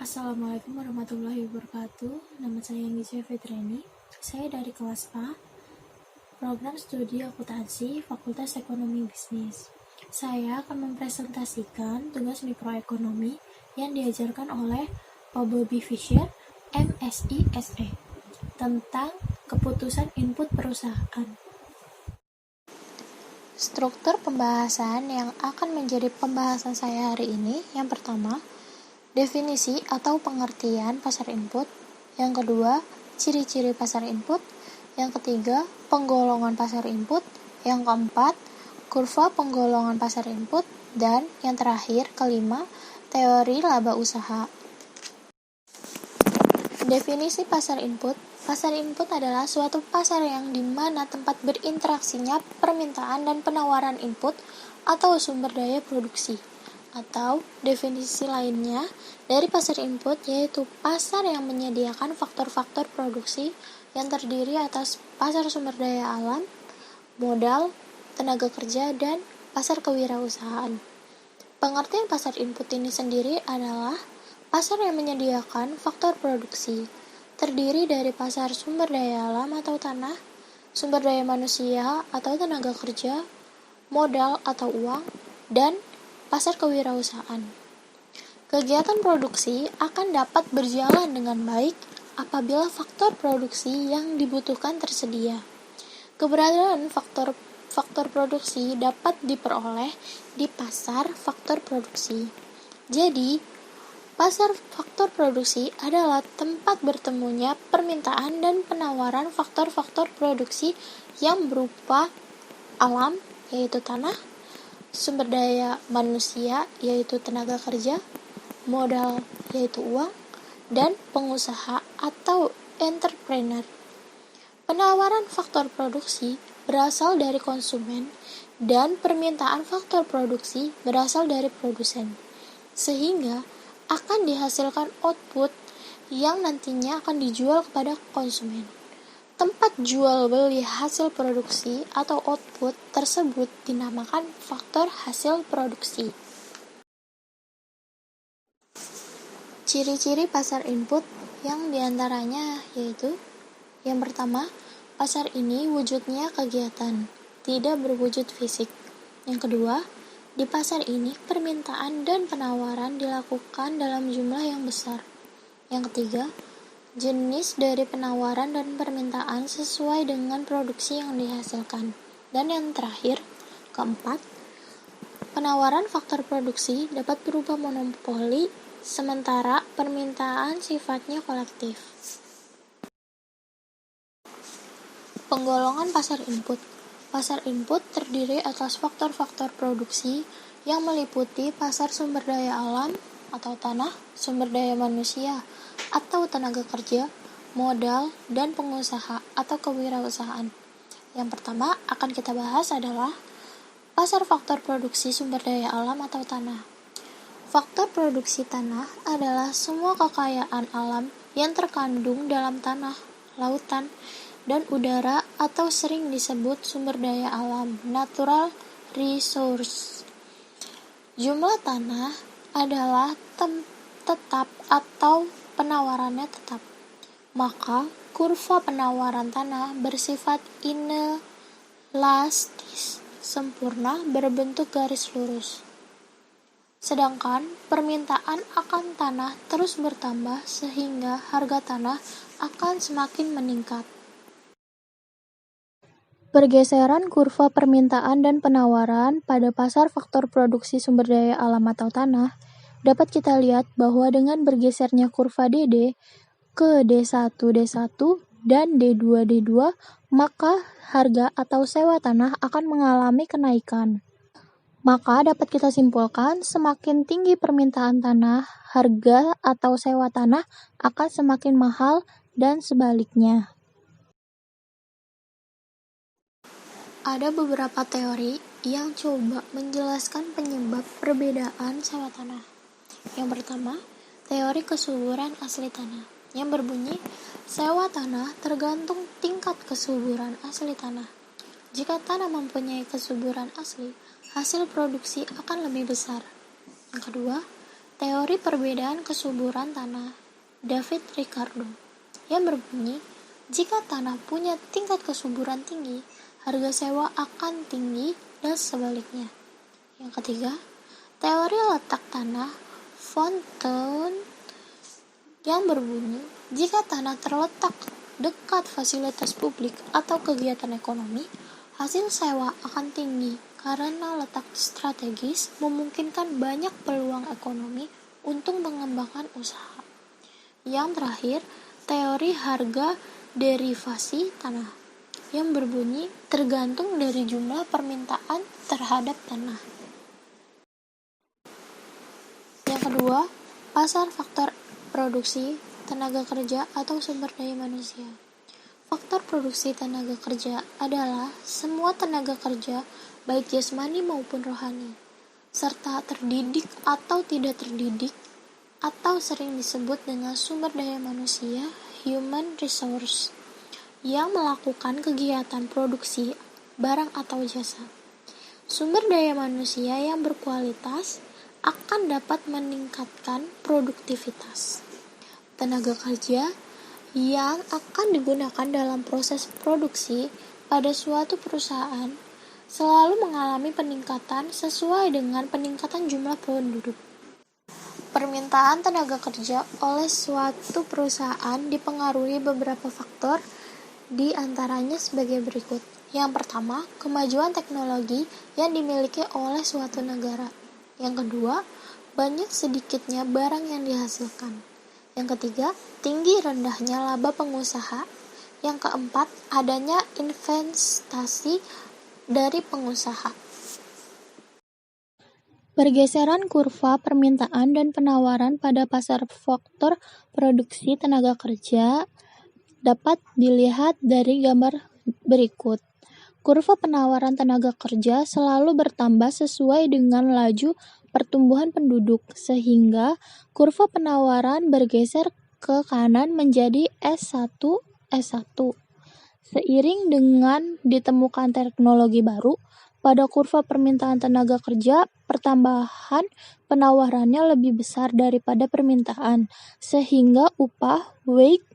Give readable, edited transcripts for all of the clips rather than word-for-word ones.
Assalamualaikum warahmatullahi wabarakatuh. Nama saya Gisya Fitriani. Saya dari kelas A, program studi akuntansi, Fakultas Ekonomi Bisnis. Saya akan mempresentasikan tugas mikroekonomi yang diajarkan oleh Pak Bobby Fischer, MSI SE, tentang keputusan input perusahaan. Struktur pembahasan yang akan menjadi pembahasan saya hari ini, yang pertama, definisi atau pengertian pasar input. Yang kedua, ciri-ciri pasar input. Yang ketiga, penggolongan pasar input. Yang keempat, kurva penggolongan pasar input. Dan yang terakhir, kelima, teori laba usaha. Definisi pasar input. Pasar input adalah suatu pasar yang dimana tempat berinteraksinya permintaan dan penawaran input atau sumber daya produksi. Atau definisi lainnya dari pasar input yaitu pasar yang menyediakan faktor-faktor produksi yang terdiri atas pasar sumber daya alam, modal, tenaga kerja, dan pasar kewirausahaan. Pengertian pasar input ini sendiri adalah pasar yang menyediakan faktor produksi, terdiri dari pasar sumber daya alam atau tanah, sumber daya manusia atau tenaga kerja, modal atau uang, dan pasar kewirausahaan. Kegiatan produksi akan dapat berjalan dengan baik apabila faktor produksi yang dibutuhkan tersedia. Keberadaan faktor produksi dapat diperoleh di pasar faktor produksi. Jadi, pasar faktor produksi adalah tempat bertemunya permintaan dan penawaran faktor-faktor produksi yang berupa alam, yaitu tanah, sumber daya manusia, yaitu tenaga kerja, modal, yaitu uang, dan pengusaha atau entrepreneur. Penawaran faktor produksi berasal dari konsumen dan permintaan faktor produksi berasal dari produsen, sehingga akan dihasilkan output yang nantinya akan dijual kepada konsumen. Tempat jual beli hasil produksi atau output tersebut dinamakan faktor hasil produksi. Ciri-ciri pasar input yang diantaranya yaitu: yang pertama, pasar ini wujudnya kegiatan, tidak berwujud fisik. Yang kedua, di pasar ini permintaan dan penawaran dilakukan dalam jumlah yang besar. Yang ketiga, jenis dari penawaran dan permintaan sesuai dengan produksi yang dihasilkan. Dan yang terakhir, keempat, penawaran faktor produksi dapat berubah monopoli, sementara permintaan sifatnya kolektif. Penggolongan pasar input. Pasar input terdiri atas faktor-faktor produksi yang meliputi pasar sumber daya alam atau tanah, sumber daya manusia atau tenaga kerja, modal, dan pengusaha atau kewirausahaan. Yang pertama akan kita bahas adalah pasar faktor produksi sumber daya alam atau tanah. Faktor produksi tanah adalah semua kekayaan alam yang terkandung dalam tanah, lautan, dan udara atau sering disebut sumber daya alam, natural resource. Jumlah tanah adalah tetap atau penawarannya tetap. Maka, kurva penawaran tanah bersifat inelastis, sempurna, berbentuk garis lurus. Sedangkan permintaan akan tanah terus bertambah sehingga harga tanah akan semakin meningkat. Pergeseran kurva permintaan dan penawaran pada pasar faktor produksi sumber daya alam atau tanah dapat kita lihat bahwa dengan bergesernya kurva DD ke D1 dan D2 maka harga atau sewa tanah akan mengalami kenaikan. Maka dapat kita simpulkan semakin tinggi permintaan tanah, harga atau sewa tanah akan semakin mahal dan sebaliknya. Ada beberapa teori yang coba menjelaskan penyebab perbedaan sewa tanah. Yang pertama, teori kesuburan asli tanah, yang berbunyi sewa tanah tergantung tingkat kesuburan asli tanah. Jika tanah mempunyai kesuburan asli, hasil produksi akan lebih besar. Yang kedua, teori perbedaan kesuburan tanah David Ricardo yang berbunyi, jika tanah punya tingkat kesuburan tinggi, harga sewa akan tinggi dan sebaliknya. Yang ketiga, teori letak tanah Fountain yang berbunyi, jika tanah terletak dekat fasilitas publik atau kegiatan ekonomi, hasil sewa akan tinggi karena letak strategis memungkinkan banyak peluang ekonomi untuk mengembangkan usaha. Yang terakhir, teori harga derivasi tanah yang berbunyi tergantung dari jumlah permintaan terhadap tanah. Yang kedua, pasar faktor produksi tenaga kerja atau sumber daya manusia. Faktor produksi tenaga kerja adalah semua tenaga kerja, baik jasmani maupun rohani, serta terdidik atau tidak terdidik, atau sering disebut dengan sumber daya manusia, human resource, yang melakukan kegiatan produksi barang atau jasa. Sumber daya manusia yang berkualitas akan dapat meningkatkan produktivitas. Tenaga kerja yang akan digunakan dalam proses produksi pada suatu perusahaan selalu mengalami peningkatan sesuai dengan peningkatan jumlah penduduk. Permintaan tenaga kerja oleh suatu perusahaan dipengaruhi beberapa faktor, di antaranya sebagai berikut. Yang pertama, kemajuan teknologi yang dimiliki oleh suatu negara. Yang kedua, banyak sedikitnya barang yang dihasilkan. Yang ketiga, tinggi rendahnya laba pengusaha. Yang keempat, adanya investasi dari pengusaha. Pergeseran kurva permintaan dan penawaran pada pasar faktor produksi tenaga kerja dapat dilihat dari gambar berikut. Kurva penawaran tenaga kerja selalu bertambah sesuai dengan laju pertumbuhan penduduk, sehingga kurva penawaran bergeser ke kanan menjadi S1. Seiring dengan ditemukan teknologi baru, pada kurva permintaan tenaga kerja, pertambahan penawarannya lebih besar daripada permintaan, sehingga upah wage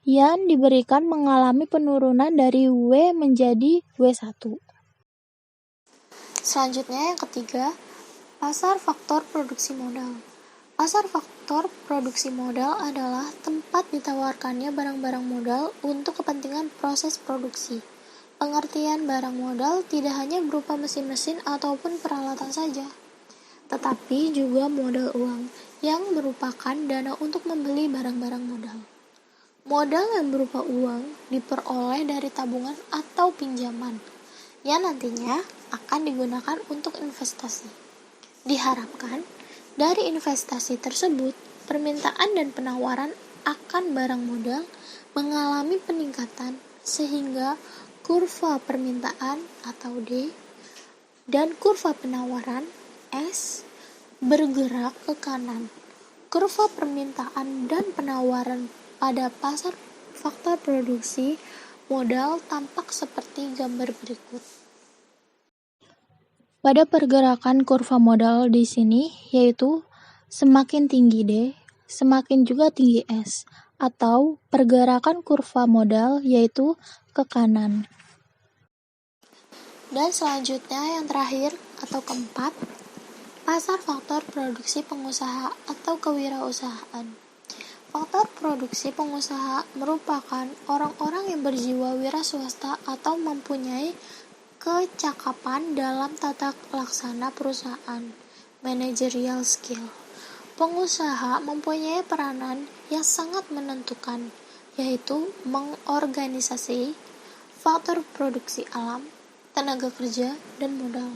yang diberikan mengalami penurunan dari W menjadi W1. Selanjutnya yang ketiga, pasar faktor produksi modal. Pasar faktor produksi modal adalah tempat ditawarkannya barang-barang modal untuk kepentingan proses produksi. Pengertian barang modal tidak hanya berupa mesin-mesin ataupun peralatan saja, tetapi juga modal uang yang merupakan dana untuk membeli barang-barang modal. Modal yang berupa uang diperoleh dari tabungan atau pinjaman yang nantinya akan digunakan untuk investasi. Diharapkan dari investasi tersebut, permintaan dan penawaran akan barang modal mengalami peningkatan sehingga kurva permintaan atau D dan kurva penawaran S bergerak ke kanan. Kurva permintaan dan penawaran pada pasar faktor produksi modal tampak seperti gambar berikut. Pada pergerakan kurva modal di sini, yaitu semakin tinggi D, semakin juga tinggi S, atau pergerakan kurva modal yaitu ke kanan. Dan selanjutnya yang terakhir atau keempat, pasar faktor produksi pengusaha atau kewirausahaan. Faktor produksi pengusaha merupakan orang-orang yang berjiwa wira swasta atau mempunyai kecakapan dalam tata laksana perusahaan, managerial skill. Pengusaha mempunyai peranan yang sangat menentukan, yaitu mengorganisasi faktor produksi alam, tenaga kerja, dan modal.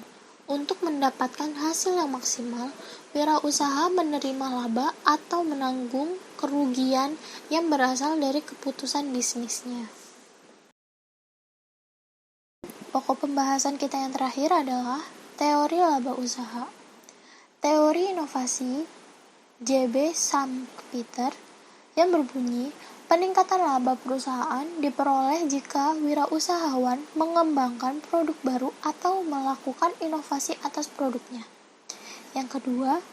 Untuk mendapatkan hasil yang maksimal, wirausaha menerima laba atau menanggung kerugian yang berasal dari keputusan bisnisnya. Pokok pembahasan kita yang terakhir adalah teori laba usaha. Teori inovasi J.B. Schumpeter yang berbunyi, peningkatan laba perusahaan diperoleh jika wirausahawan mengembangkan produk baru atau melakukan inovasi atas produknya. Yang kedua,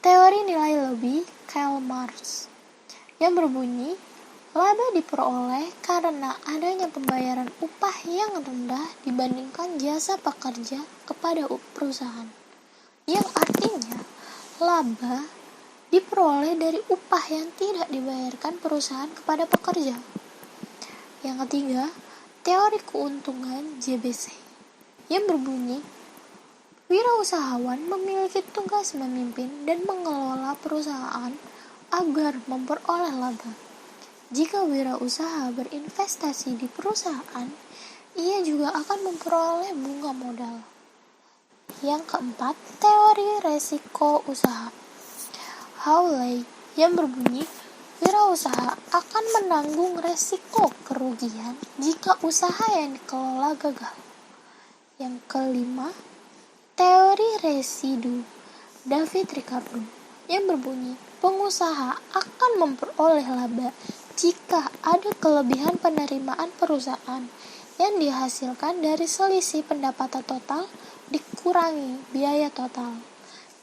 teori nilai lebih Karl Marx yang berbunyi, laba diperoleh karena adanya pembayaran upah yang rendah dibandingkan jasa pekerja kepada perusahaan, yang artinya laba diperoleh dari upah yang tidak dibayarkan perusahaan kepada pekerja. Yang ketiga, teori keuntungan JBC yang berbunyi, wirausahawan memiliki tugas memimpin dan mengelola perusahaan agar memperoleh laba. Jika wirausaha berinvestasi di perusahaan, ia juga akan memperoleh bunga modal. Yang keempat, teori resiko usaha Hawley yang berbunyi, wirausaha akan menanggung resiko kerugian jika usaha yang dikelola gagal. Yang kelima, teori residu David Ricardo yang berbunyi, pengusaha akan memperoleh laba jika ada kelebihan penerimaan perusahaan yang dihasilkan dari selisih pendapatan total dikurangi biaya total.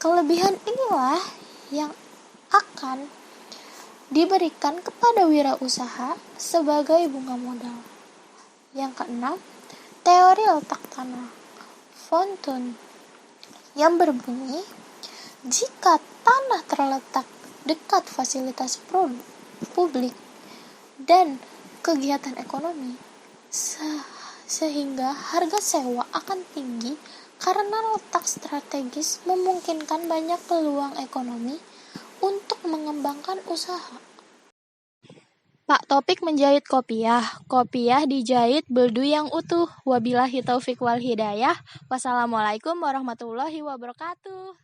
Kelebihan inilah yang akan diberikan kepada wirausaha sebagai bunga modal. Yang keenam, teori letak tanah Fountain yang berbunyi, jika tanah terletak dekat fasilitas publik dan kegiatan ekonomi, sehingga harga sewa akan tinggi karena letak strategis memungkinkan banyak peluang ekonomi untuk mengembangkan usaha. Pak Topik menjahit kopiah. Kopiah dijahit beldu yang utuh. Wabillahi taufik wal hidayah. Wassalamualaikum warahmatullahi wabarakatuh.